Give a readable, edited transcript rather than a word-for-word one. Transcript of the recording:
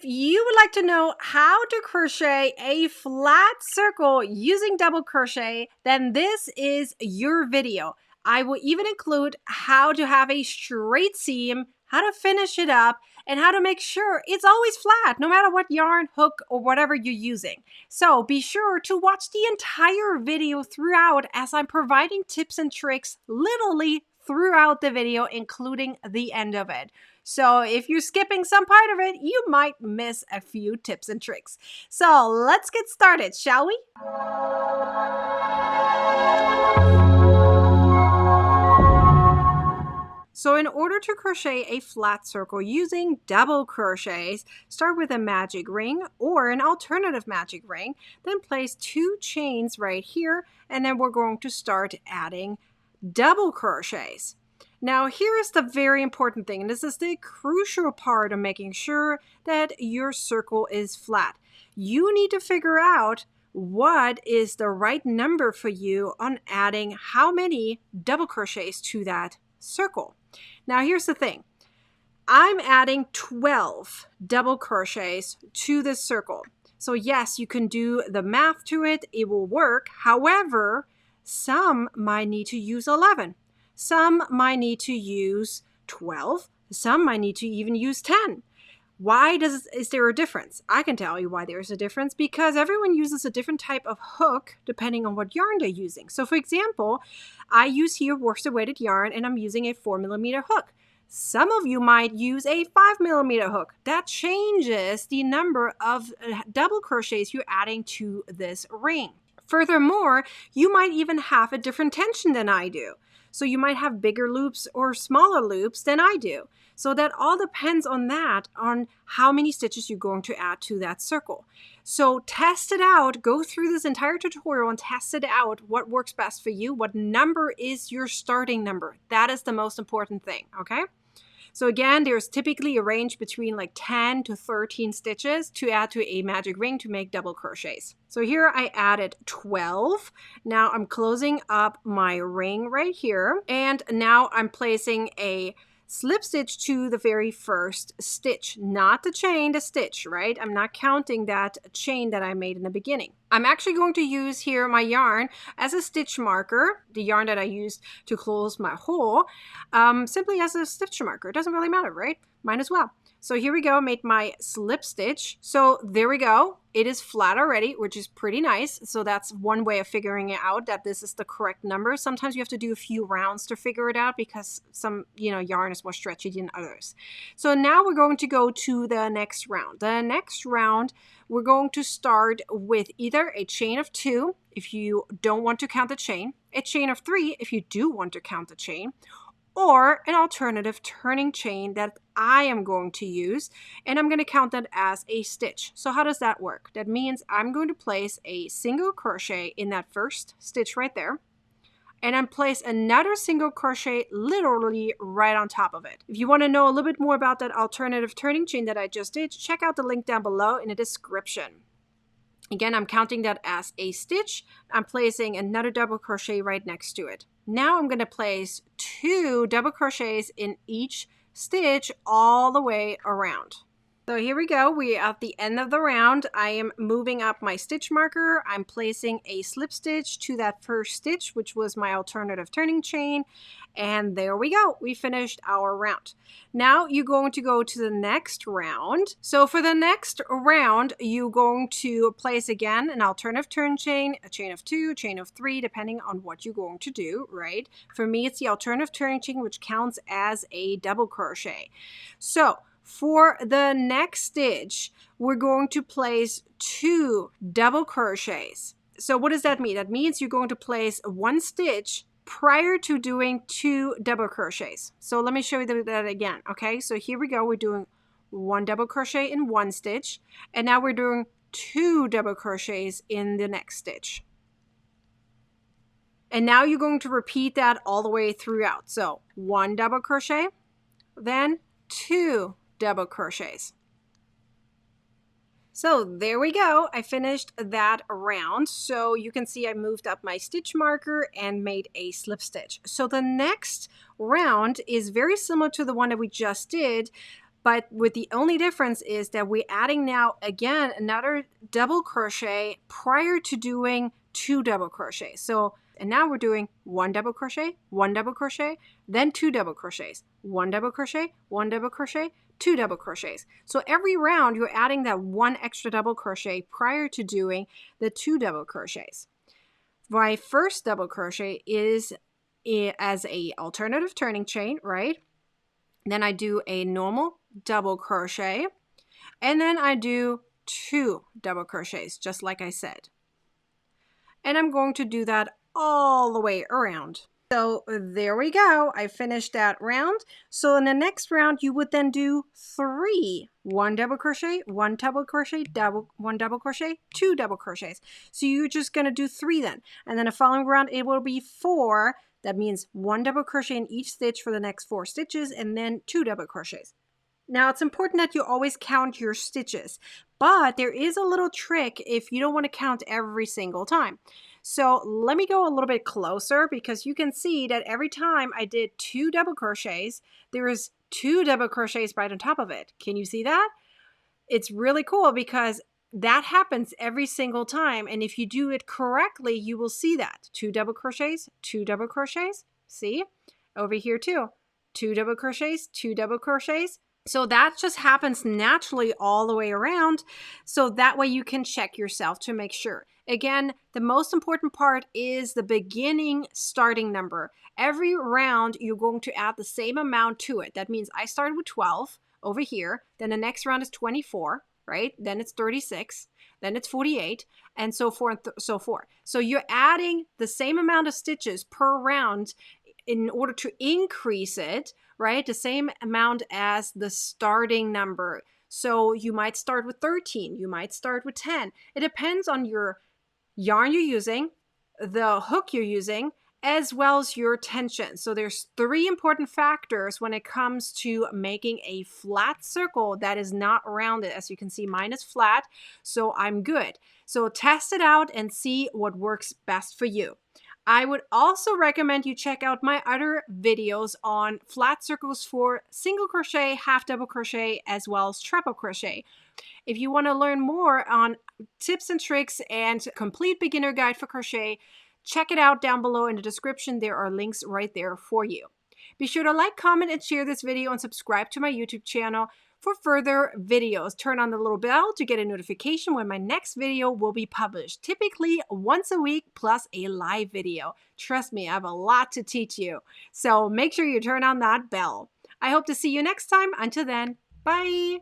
If you would like to know how to crochet a flat circle using double crochet, then this is your video. I will even include how to have a straight seam, how to finish it up, and how to make sure it's always flat, no matter what yarn, hook, or whatever you're using. So be sure to watch the entire video throughout as I'm providing tips and tricks literally throughout the video, including the end of it. So if you're skipping some part of it, you might miss a few tips and tricks. So let's get started, shall we? So in order to crochet a flat circle using double crochets, start with a magic ring or an alternative magic ring, then place 2 chains right here, and then we're going to start adding double crochets. Now here's the very important thing, and this is the crucial part of making sure that your circle is flat. You need to figure out what is the right number for you on adding how many double crochets to that circle. Now here's the thing. I'm adding 12 double crochets to this circle. So yes, you can do the math to it. It will work. However, some might need to use 11. Some might need to use 12. Some might need to even use 10. Why is there a difference? I can tell you why there's a difference, because everyone uses a different type of hook depending on what yarn they're using. So for example, I use here worsted weighted yarn and I'm using a 4mm hook. Some of you might use a 5mm hook. That changes the number of double crochets you're adding to this ring. Furthermore, you might even have a different tension than I do. So you might have bigger loops or smaller loops than I do. So that all depends on how many stitches you're going to add to that circle. So test it out, go through this entire tutorial and test it out, what works best for you, what number is your starting number. That is the most important thing, okay? So again, there's typically a range between like 10 to 13 stitches to add to a magic ring to make double crochets. So here I added 12. Now I'm closing up my ring right here. And now I'm placing a slip stitch to the very first stitch, not the chain, the stitch, right? I'm not counting that chain that I made in the beginning. I'm actually going to use here my yarn as a stitch marker, the yarn that I used to close my hole, simply as a stitch marker. It doesn't really matter, right? Might as well. So here we go, made my slip stitch. So there we go. It is flat already, which is pretty nice. So that's one way of figuring it out, that this is the correct number. Sometimes you have to do a few rounds to figure it out because some, yarn is more stretchy than others. So now we're going to go to the next round. The next round, we're going to start with either a chain of 2, if you don't want to count the chain, a chain of 3, if you do want to count the chain, or an alternative turning chain that I am going to use, and I'm going to count that as a stitch. So how does that work? That means I'm going to place a single crochet in that first stitch right there, and then place another single crochet literally right on top of it. If you want to know a little bit more about that alternative turning chain that I just did, check out the link down below in the description. Again, I'm counting that as a stitch. I'm placing another double crochet right next to it. Now I'm going to place 2 double crochets in each stitch all the way around. So here we go. We're at the end of the round. I am moving up my stitch marker. I'm placing a slip stitch to that first stitch, which was my alternative turning chain. And there we go. We finished our round. Now you're going to go to the next round. So for the next round, you're going to place again an alternative turn chain, a chain of 2, chain of 3, depending on what you're going to do, right? For me, it's the alternative turning chain, which counts as a double crochet. So for the next stitch, we're going to place 2 double crochets. So what does that mean? That means you're going to place 1 stitch prior to doing 2 double crochets. So let me show you that again. Okay, so here we go. We're doing 1 double crochet in 1 stitch, and now we're doing 2 double crochets in the next stitch. And now you're going to repeat that all the way throughout. So 1 double crochet, then 2 double crochets. So there we go. I finished that round. So you can see I moved up my stitch marker and made a slip stitch. So the next round is very similar to the one that we just did, But with the only difference is that we're adding now again another double crochet prior to doing 2 double crochets. So, and now we're doing 1 double crochet, 1 double crochet, then 2 double crochets, 1 double crochet, 1 double crochet, 2 double crochets. So every round you're adding that 1 extra double crochet prior to doing the 2 double crochets. My first double crochet is as a alternative turning chain, right? Then I do a normal double crochet, and then I do 2 double crochets, just like I said. And I'm going to do that all the way around. So there we go. I finished that round. So in the next round, you would then do 3. 1 double crochet, 1 double crochet, 1 double crochet, 2 double crochets. So you're just going to do 3 then. And then the following round, it will be 4. That means 1 double crochet in each stitch for the next 4 stitches, and then 2 double crochets. Now, it's important that you always count your stitches, but there is a little trick if you don't want to count every single time. So let me go a little bit closer, because you can see that every time I did 2 double crochets, there is 2 double crochets right on top of it. Can you see that? It's really cool because that happens every single time. And if you do it correctly, you will see that. 2 double crochets, 2 double crochets. See? Over here too. 2 double crochets, 2 double crochets. So that just happens naturally all the way around. So that way you can check yourself to make sure. Again, the most important part is the beginning starting number. Every round, you're going to add the same amount to it. That means I started with 12 over here. Then the next round is 24, right? Then it's 36. Then it's 48, and so forth and so forth. So you're adding the same amount of stitches per round in order to increase it, right? The same amount as the starting number. So you might start with 13, you might start with 10. It depends on your yarn you're using, the hook you're using, as well as your tension. So there's 3 important factors when it comes to making a flat circle that is not rounded. As you can see, mine is flat, so I'm good. So test it out and see what works best for you. I would also recommend you check out my other videos on flat circles for single crochet, half double crochet, as well as treble crochet. If you want to learn more on tips and tricks and complete beginner guide for crochet, check it out down below in the description. There are links right there for you. Be sure to like, comment, and share this video, and subscribe to my YouTube channel for further videos. Turn on the little bell to get a notification when my next video will be published, typically once a week plus a live video. Trust me, I have a lot to teach you. So make sure you turn on that bell. I hope to see you next time. Until then, bye.